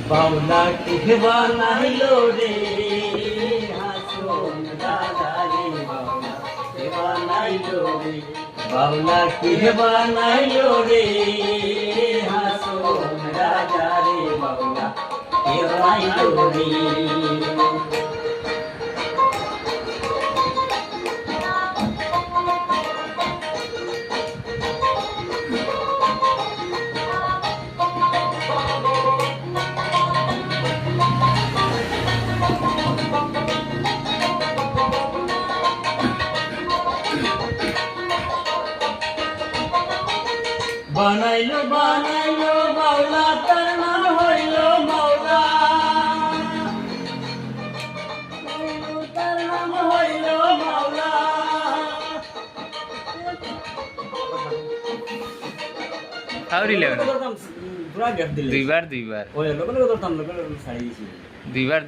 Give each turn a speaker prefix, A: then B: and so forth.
A: বাউলা কে বানাইলো রে হাসন রাজা রে বাউলা কে বানাইলো রে বাউলা কে বানাইলো রে হাসন রাজা রে বাউলা কে বানাইলো রে বানাইলো বানাইলো বাউলা তার নাম হইল মাওলা তার নাম হইল মাওলা
B: দুইবার
A: ওই লোকের কথা সারি
B: দুইবার